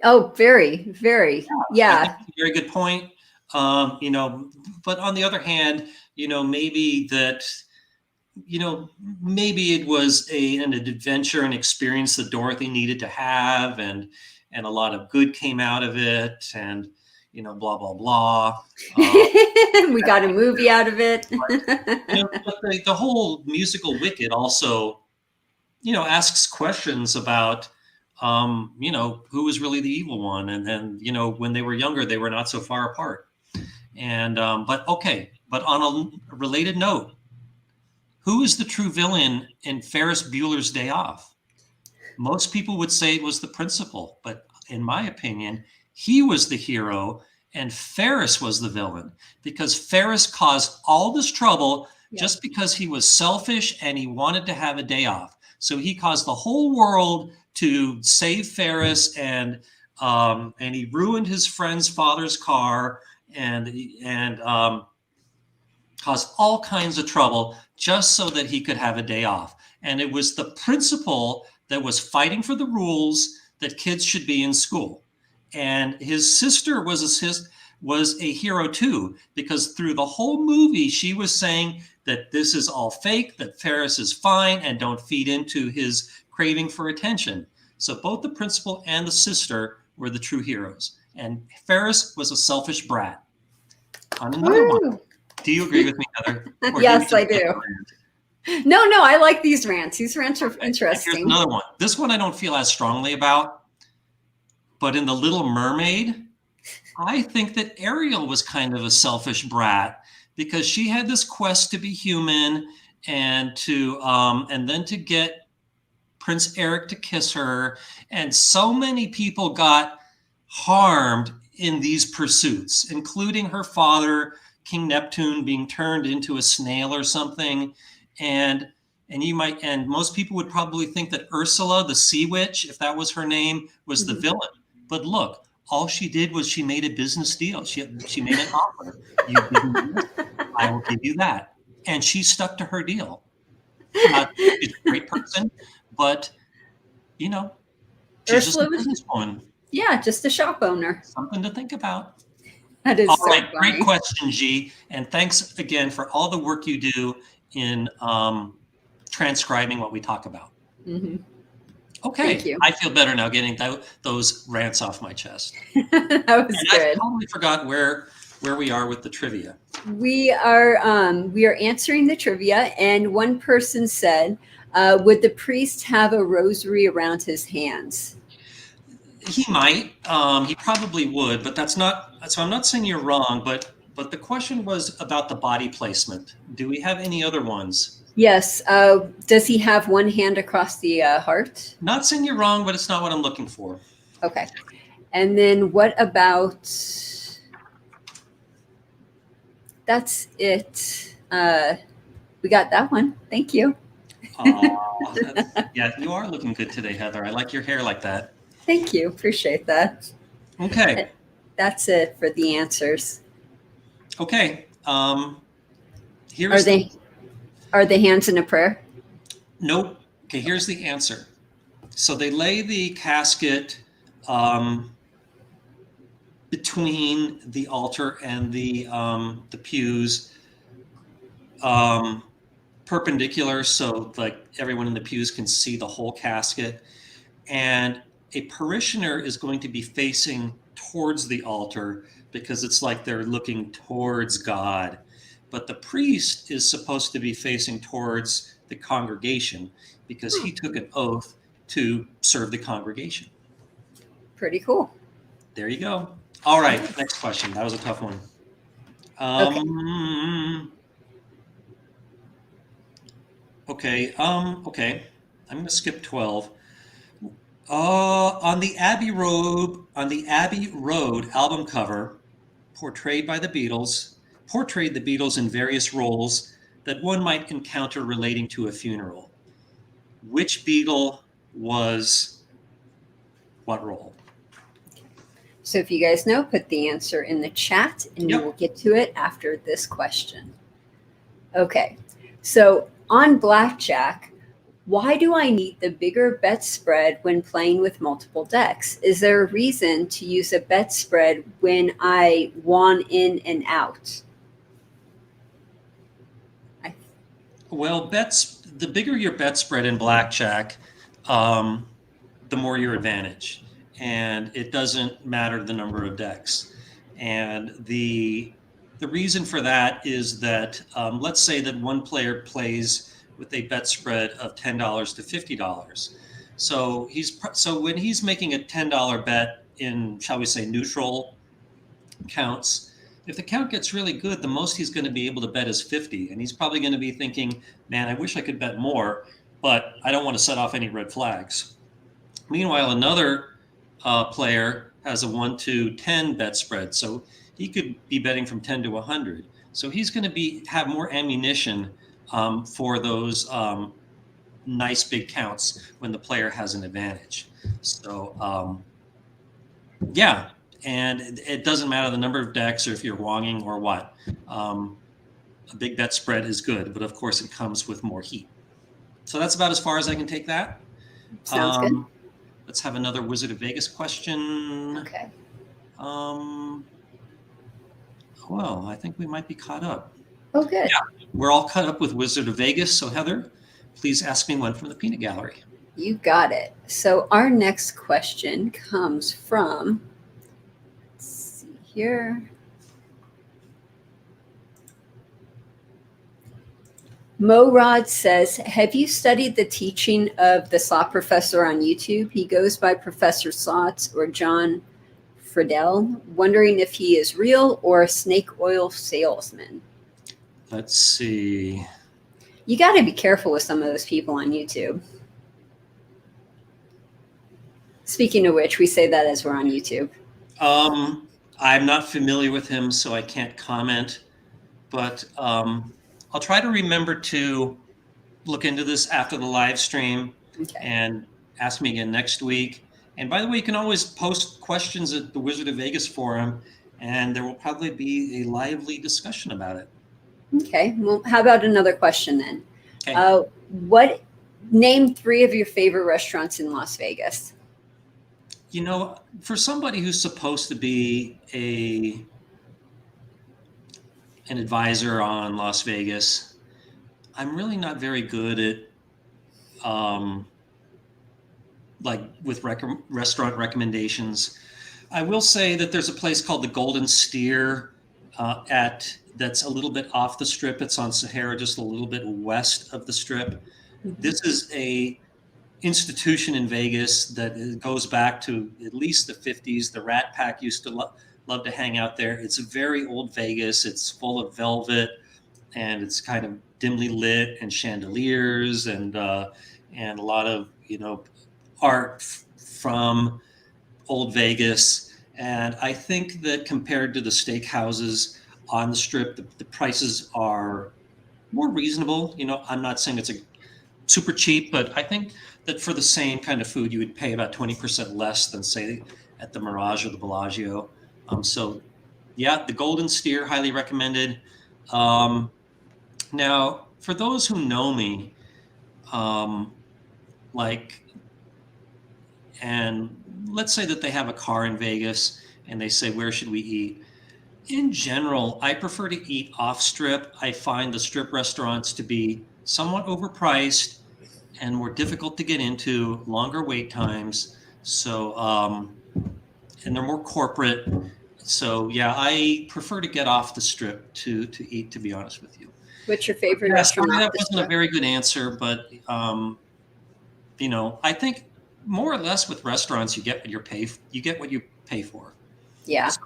S1: Oh, very, very. Yeah.
S2: Very good point. But on the other hand, maybe it was an adventure and experience that Dorothy needed to have, and a lot of good came out of it, and blah blah blah.
S1: We got a movie out of it.
S2: But the whole musical Wicked also, asks questions about, who was really the evil one, and then when they were younger, they were not so far apart. And but on a related note, who is the true villain in Ferris Bueller's Day Off? Most people would say it was the principal, but in my opinion, he was the hero and Ferris was the villain, because Ferris caused all this trouble just because he was selfish and he wanted to have a day off. So he caused the whole world to save Ferris, and he ruined his friend's father's car, and caused all kinds of trouble just so that he could have a day off. And it was the principal that was fighting for the rules that kids should be in school. And his sister was a hero too, because through the whole movie, she was saying that this is all fake, that Ferris is fine, and don't feed into his craving for attention. So both the principal and the sister were the true heroes. And Ferris was a selfish brat. On another one. Do you agree with me, Heather?
S1: Yes, I do. No, I like these rants. These rants are interesting.
S2: Here's another one. This one I don't feel as strongly about. But in The Little Mermaid, I think that Ariel was kind of a selfish brat, because she had this quest to be human and then to get Prince Eric to kiss her. And so many people got harmed in these pursuits, including her father, King Neptune, being turned into a snail or something. And most people would probably think that Ursula, the sea witch, if that was her name, was the villain. But look, all she did was she made a business deal. She made an offer. You didn't do it, I will give you that. And she stuck to her deal. She's a great person, but you know, she's just a
S1: Ursula was,
S2: businesswoman.
S1: yeah, just a shop owner.
S2: Something to think about.
S1: That is
S2: All
S1: so
S2: right, great
S1: funny.
S2: question, G. And thanks again for all the work you do in transcribing what we talk about.
S1: Mm-hmm.
S2: Okay,
S1: Thank you.
S2: I feel better now getting those rants off my chest.
S1: That was
S2: And
S1: good.
S2: I totally forgot where we are with the trivia.
S1: We are answering the trivia, and one person said, "Would the priest have a rosary around his hands?"
S2: He might. He probably would, but that's not. So I'm not saying you're wrong, but the question was about the body placement. Do we have any other ones?
S1: Yes. Does he have one hand across the heart?
S2: Not saying you're wrong, but it's not what I'm looking for.
S1: Okay. And then what about? That's it. We got that one. Thank you.
S2: Yeah, you are looking good today, Heather. I like your hair like that.
S1: Thank you. Appreciate that.
S2: Okay.
S1: That's it for the answers.
S2: Okay.
S1: Are they hands in a prayer?
S2: Nope. Okay, here's the answer. So they lay the casket between the altar and the pews, perpendicular, so like everyone in the pews can see the whole casket. And a parishioner is going to be facing towards the altar because it's like they're looking towards God. But the priest is supposed to be facing towards the congregation because he took an oath to serve the congregation.
S1: Pretty cool.
S2: There you go. All right, next question. That was a tough one. Okay. Okay. I'm going to skip 12. On the Abbey Road album cover, portrayed the Beatles in various roles that one might encounter relating to a funeral. Which Beatle was what role?
S1: So if you guys know, put the answer in the chat and
S2: Yep.
S1: we will get to it after this question. Okay. So on Blackjack, why do I need the bigger bet spread when playing with multiple decks? Is there a reason to use a bet spread when I won in and out?
S2: Well, the bigger your bet spread in Blackjack, the more your advantage. And it doesn't matter the number of decks. And the reason for that is that let's say that one player plays with a bet spread of $10 to $50. So when he's making a $10 bet in, shall we say, neutral counts, if the count gets really good, the most he's going to be able to bet is 50. And he's probably going to be thinking, man, I wish I could bet more, but I don't want to set off any red flags. Meanwhile, another player has a 1 to 10 bet spread. So he could be betting from 10 to 100. So he's going to have more ammunition for those nice big counts when the player has an advantage. So, yeah. And it doesn't matter the number of decks or if you're wonging or what. A big bet spread is good, but of course it comes with more heat. So that's about as far as I can take that.
S1: Sounds good.
S2: Let's have another Wizard of Vegas question.
S1: Okay.
S2: Well, I think we might be caught up.
S1: Oh, good.
S2: Yeah, we're all caught up with Wizard of Vegas. So Heather, please ask me one from the peanut gallery.
S1: You got it. So our next question comes from, let's see here. Morod says, have you studied the teaching of the Slot Professor on YouTube? He goes by Professor Slots or John Friedel, wondering if he is real or a snake oil salesman.
S2: Let's see.
S1: You got to be careful with some of those people on YouTube. Speaking of which, we say that as we're on YouTube.
S2: I'm not familiar with him, so I can't comment, but I'll try to remember to look into this after the live stream and ask me again next week. And by the way, you can always post questions at the Wizard of Vegas forum, and there will probably be a lively discussion about it.
S1: Okay. Well, how about another question then?
S2: Okay.
S1: Name 3 of your favorite restaurants in Las Vegas.
S2: You know, for somebody who's supposed to be an advisor on Las Vegas, I'm really not very good at like with restaurant recommendations. I will say that there's a place called the Golden Steer at that's a little bit off the strip. It's on Sahara, just a little bit west of the strip. This is a institution in Vegas that goes back to at least the 50s. The Rat Pack used to love to hang out there. It's a very old Vegas. It's full of velvet, and it's kind of dimly lit and chandeliers and a lot of art from old Vegas. And I think that compared to the steakhouses on the strip, the prices are more reasonable. I'm not saying it's a super cheap, but I think that for the same kind of food, you would pay about 20% less than, say, at the Mirage or the Bellagio. So, yeah, the Golden Steer, highly recommended. Now, for those who know me, like, and let's say that they have a car in Vegas and they say, where should we eat? In general, I prefer to eat off strip. I find the strip restaurants to be somewhat overpriced and more difficult to get into, longer wait times. So, and they're more corporate. So, yeah, I prefer to get off the strip to eat, to be honest with you.
S1: What's your favorite
S2: Yeah,
S1: restaurant
S2: sorry,
S1: off
S2: that
S1: the
S2: wasn't a
S1: strip?
S2: very good answer, but I think more or less with restaurants, you get what you pay for.
S1: Yeah,
S2: So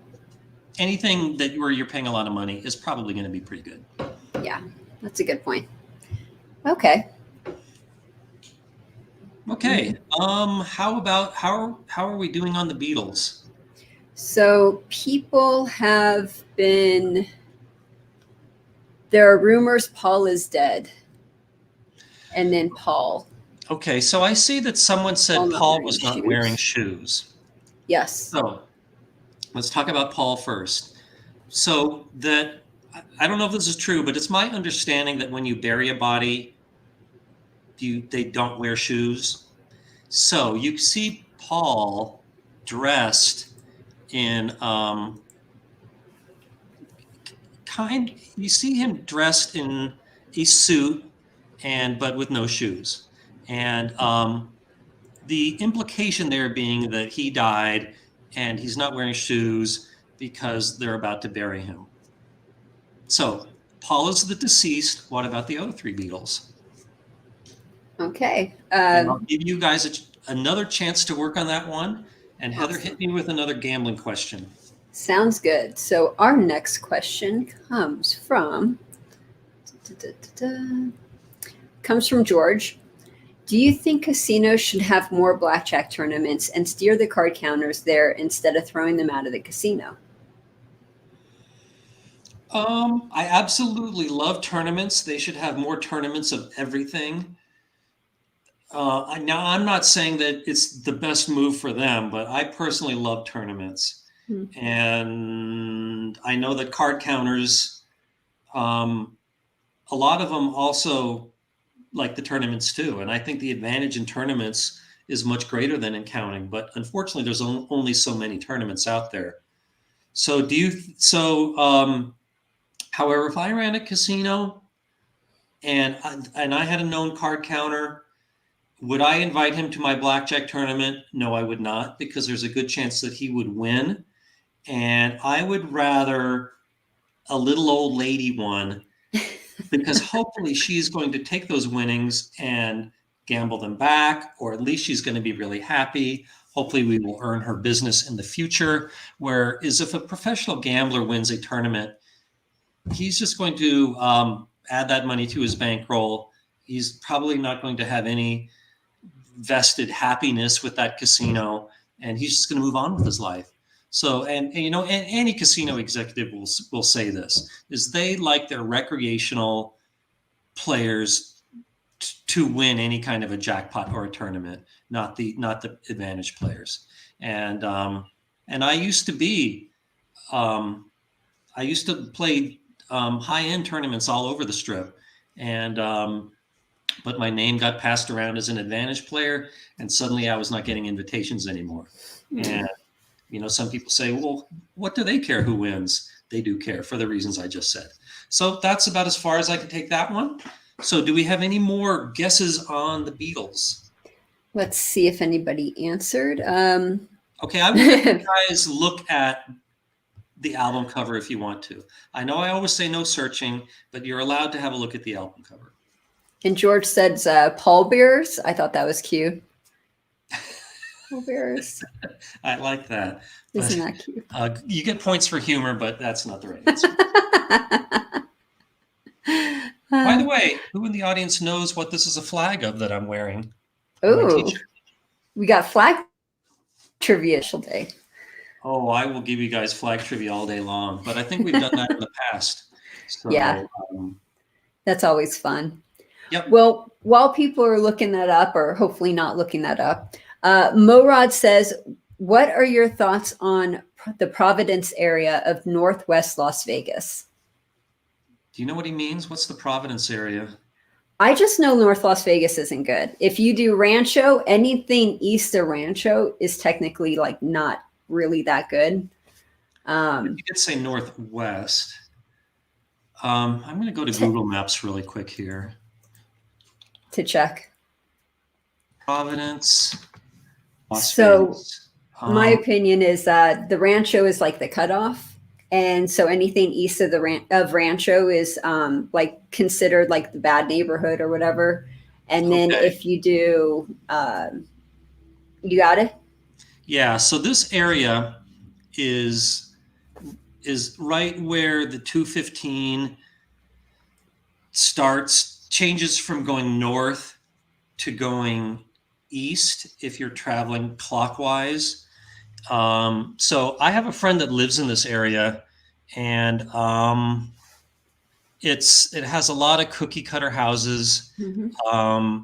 S2: anything where you're paying a lot of money is probably going to be pretty good.
S1: yeah, that's a good point. Okay.
S2: Okay. How are we doing on the Beatles?
S1: So people have been. There are rumors Paul is dead, and then Paul.
S2: Okay, so I see that someone said
S1: Not
S2: Paul
S1: wearing
S2: was not
S1: shoes.
S2: wearing shoes.
S1: Yes.
S2: So let's talk about Paul first. So I don't know if this is true, but it's my understanding that when you bury a body, they don't wear shoes. So you see Paul dressed in you see him dressed in a suit but with no shoes. And the implication there being that he died and he's not wearing shoes because they're about to bury him. So Paul is the deceased. What about the other 3 Beatles?
S1: Okay.
S2: And I'll give you guys another chance to work on that one. And Heather,
S1: Awesome.
S2: hit me with another gambling question.
S1: Sounds good. So our next question comes from George. Do you think casinos should have more blackjack tournaments and steer the card counters there instead of throwing them out of the casino?
S2: I absolutely love tournaments. They should have more tournaments of everything. Now, I'm not saying that it's the best move for them, but I personally love tournaments. And I know that card counters, a lot of them also like the tournaments too. And I think the advantage in tournaments is much greater than in counting. But unfortunately, there's only so many tournaments out there. So however, if I ran a casino and I had a known card counter, would I invite him to my blackjack tournament? No, I would not, because there's a good chance that he would win. And I would rather a little old lady one, because hopefully she's going to take those winnings and gamble them back, or at least she's going to be really happy. Hopefully we will earn her business in the future. Whereas if a professional gambler wins a tournament, he's just going to add that money to his bankroll. He's probably not going to have any vested happiness with that casino, and he's just going to move on with his life. So, and any casino executive will say this, is they like their recreational players to win any kind of a jackpot or a tournament, not the advantage players. And I used to play high-end tournaments all over the strip, and but my name got passed around as an advantage player, and suddenly I was not getting invitations anymore. And some people say, well, what do they care who wins? They do care, for the reasons I just said. So that's about as far as I can take that one. So do we have any more guesses on the Beatles?
S1: Let's see if anybody answered.
S2: Okay, I will let you guys look at the album cover if you want to. I know I always say no searching, but you're allowed to have a look at the album cover.
S1: And George said pallbearers. I thought that was cute. Pallbearers.
S2: I like that.
S1: Isn't that cute?
S2: You get points for humor, but that's not the right answer. By the way, who in the audience knows what this is a flag of that I'm wearing?
S1: Oh, we got flag trivia today.
S2: Oh, I will give you guys flag trivia all day long, but I think we've done that in the past. So,
S1: yeah, that's always fun.
S2: Yep.
S1: Well, while people are looking that up, or hopefully not looking that up, Morad says, what are your thoughts on the Providence area of Northwest Las Vegas?
S2: Do you know what he means? What's the Providence area?
S1: I just know North Las Vegas isn't good. If you do Rancho, anything east of Rancho is technically like not really that good.
S2: You could say Northwest. I'm going to go to Google Maps really quick here
S1: To check.
S2: Providence, Las
S1: Vegas.
S2: So
S1: my opinion is that the Rancho is like the cutoff. And so anything east of the Rancho is like considered like the bad neighborhood or whatever. And then if you do, you got it?
S2: Yeah. So this area is right where the 215 changes from going north to going east if you're traveling clockwise. So I have a friend that lives in this area, and it has a lot of cookie cutter houses.
S1: Mm-hmm.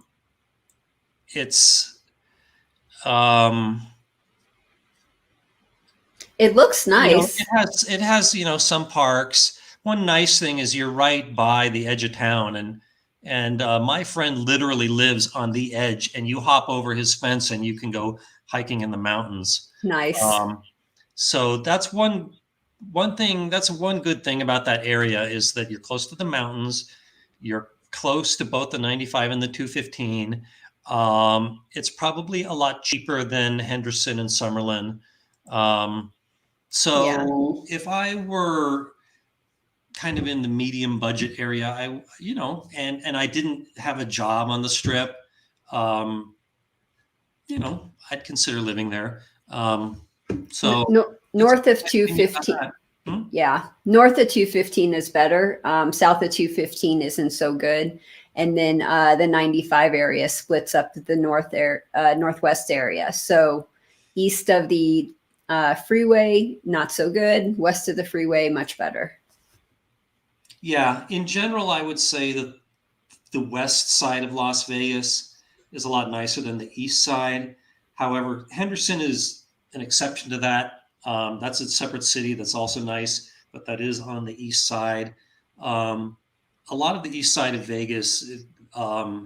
S1: It looks nice.
S2: It has some parks. One nice thing is you're right by the edge of town, and my friend literally lives on the edge, and you hop over his fence and you can go hiking in the mountains.
S1: Nice.
S2: So that's one thing. That's one good thing about that area is that you're close to the mountains. You're close to both the 95 and the 215. It's probably a lot cheaper than Henderson and Summerlin. If I were kind of in the medium budget area, and I didn't have a job on the Strip, I'd consider living there.
S1: North of 215. Yeah. North of 215 is better. South of 215 isn't so good. And then the 95 area splits up the northwest area. So east of the freeway, not so good. West of the freeway, much better.
S2: Yeah. In general, I would say that the west side of Las Vegas is a lot nicer than the east side. However, Henderson is an exception to that. That's a separate city that's also nice, but that is on the east side. A lot of the east side of Vegas, I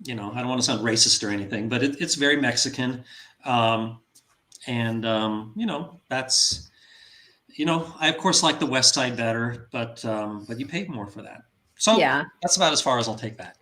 S2: don't want to sound racist or anything, but it's very Mexican. That's, I of course like the west side better, but you pay more for that. So yeah, that's about as far as I'll take that.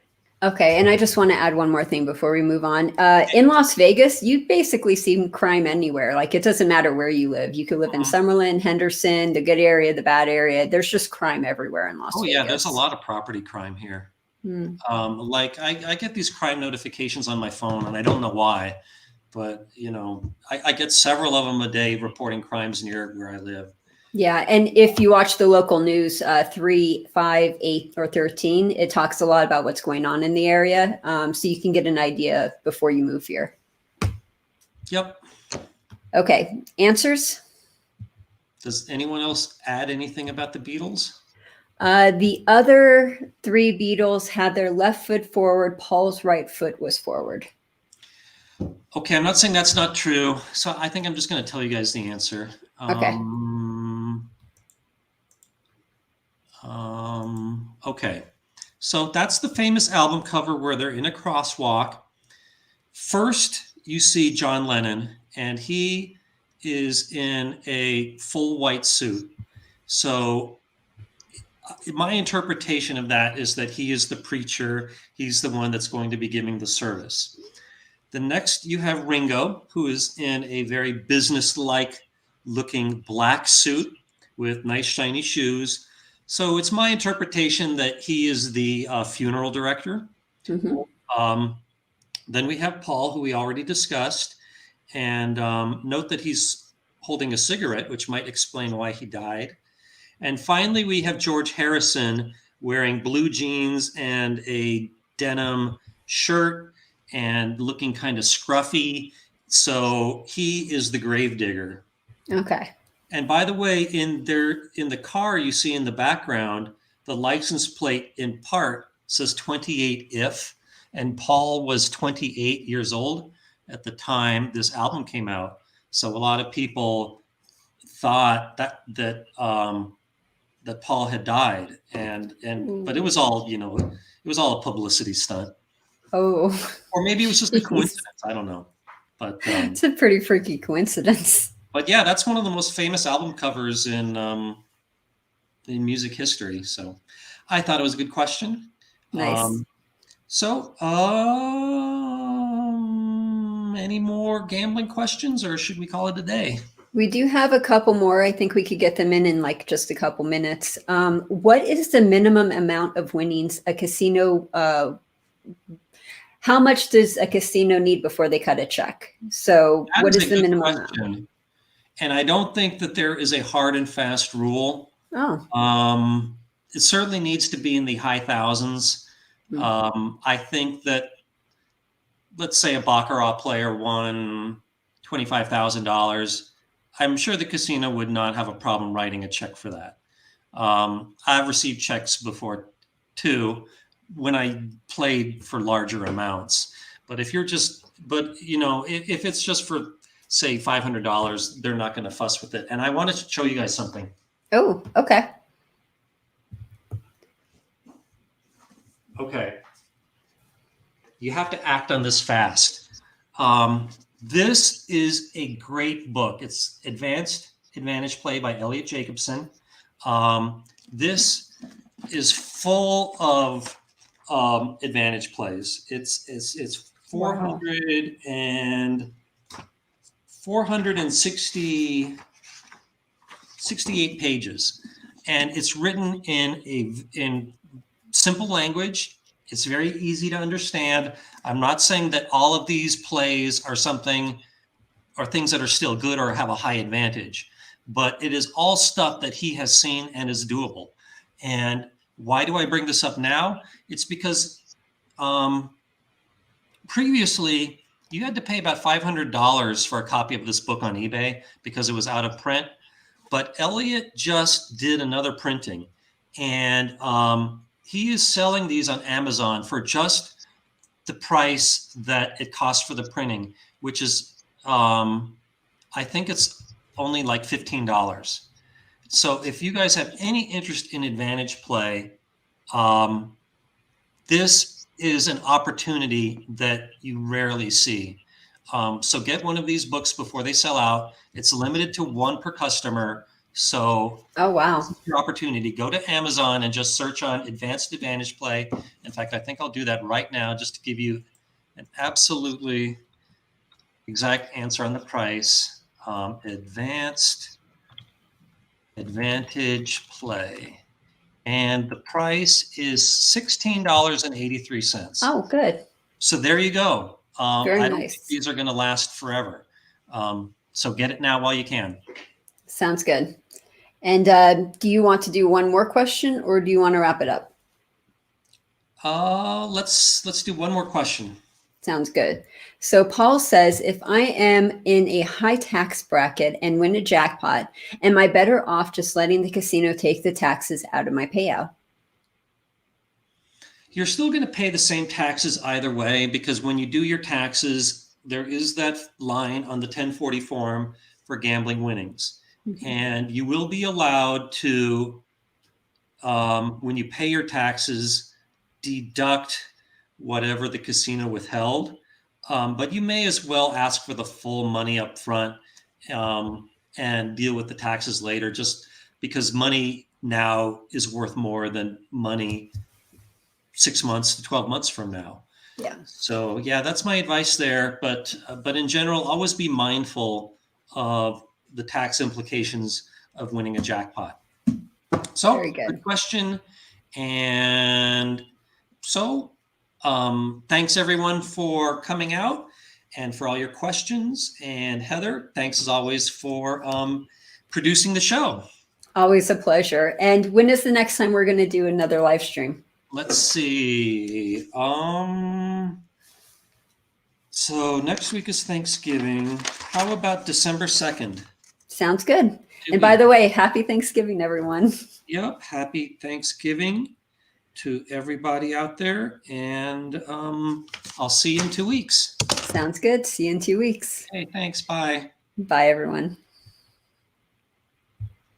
S1: Okay, and I just want to add one more thing before we move on. In Las Vegas, you basically see crime anywhere. Like, it doesn't matter where you live. You could live in Summerlin, Henderson, the good area, the bad area. There's just crime everywhere in Las Vegas. Oh, yeah,
S2: there's a lot of property crime here. I get these crime notifications on my phone, and I don't know why. But, I get several of them a day reporting crimes near where I live.
S1: Yeah, and if you watch the local news, 3, 5, 8, or 13, it talks a lot about what's going on in the area, so you can get an idea before you move here.
S2: Yep.
S1: Okay, answers?
S2: Does anyone else add anything about the Beatles?
S1: The other 3 Beatles had their left foot forward. Paul's right foot was forward.
S2: Okay, I'm not saying that's not true, so I think I'm just going to tell you guys the answer.
S1: Okay.
S2: Okay. So that's the famous album cover where they're in a crosswalk. First, you see John Lennon, and he is in a full white suit. So my interpretation of that is that he is the preacher. He's the one that's going to be giving the service. The next, you have Ringo, who is in a very business-like looking black suit with nice shiny shoes. So it's my interpretation that he is the funeral director.
S1: Mm-hmm.
S2: Then we have Paul, who we already discussed. And note that he's holding a cigarette, which might explain why he died. And finally, we have George Harrison wearing blue jeans and a denim shirt and looking kind of scruffy. So he is the gravedigger.
S1: Okay.
S2: And by the way, in the car you see in the background, the license plate in part says 28 if, and Paul was 28 years old at the time this album came out. So a lot of people thought that Paul had died, but it was all, it was all a publicity stunt.
S1: Oh.
S2: Or maybe it was just a coincidence. I don't know. But
S1: it's a pretty freaky coincidence.
S2: But yeah, that's one of the most famous album covers in music history. So I thought it was a good question.
S1: Nice.
S2: Any more gambling questions, or should we call it a day?
S1: We do have a couple more. I think we could get them in like just a couple minutes. What is the minimum amount of winnings a casino? How much does a casino need before they cut a check? So what is the minimum amount?
S2: And I don't think that there is a hard and fast rule.
S1: Oh.
S2: It certainly needs to be in the high thousands. I think that, let's say a Baccarat player won $25,000. I'm sure the casino would not have a problem writing a check for that. I've received checks before too, when I played for larger amounts. But if if it's just for, say, $500, they're not going to fuss with it. And I wanted to show you guys something.
S1: Oh, okay.
S2: Okay. You have to act on this fast. This is a great book. It's Advanced Advantage Play by Elliot Jacobson. This is full of advantage plays. It's 468 pages, and it's written in simple language. It's very easy to understand. I'm not saying that all of these plays are things that are still good or have a high advantage, but it is all stuff that he has seen and is doable. And why do I bring this up now? It's because previously you had to pay about $500 for a copy of this book on eBay because it was out of print. But Elliot just did another printing, and he is selling these on Amazon for just the price that it costs for the printing, which is, I think it's only like $15. So if you guys have any interest in advantage play, this is an opportunity that you rarely see. So get one of these books before they sell out. It's limited to one per customer. So
S1: oh, wow.
S2: This is your opportunity. Go to Amazon and just search on Advanced Advantage Play. In fact, I think I'll do that right now just to give you an absolutely exact answer on the price. Advanced Advantage Play. And the price is $16.83.
S1: Oh, good.
S2: So there you go.
S1: Very
S2: I don't
S1: nice.
S2: think these are going to last forever. So get it now while you can.
S1: Sounds good. And do you want to do one more question, or do you want to wrap it up?
S2: Let's do one more question.
S1: Sounds good. So Paul says, if I am in a high tax bracket and win a jackpot, am I better off just letting the casino take the taxes out of my payout?
S2: You're still going to pay the same taxes either way, because when you do your taxes, there is that line on the 1040 form for gambling winnings. Mm-hmm. And you will be allowed to, when you pay your taxes, deduct whatever the casino withheld. But you may as well ask for the full money up front and deal with the taxes later, just because money now is worth more than money 6 months to 12 months from now.
S1: Yeah.
S2: So yeah, that's my advice there. But in general, always be mindful of the tax implications of winning a jackpot. So
S1: Very good
S2: question. And so thanks everyone for coming out and for all your questions. And Heather, thanks as always for producing the show.
S1: Always a pleasure. And when is the next time we're going to do another live stream?
S2: Let's see. So next week is Thanksgiving. How about December 2nd?
S1: Sounds good. And by the way, happy Thanksgiving, everyone.
S2: Yep. Happy Thanksgiving to everybody out there. And I'll see you in 2 weeks.
S1: Sounds good. See you in 2 weeks.
S2: Hey, thanks. Bye.
S1: Bye, everyone.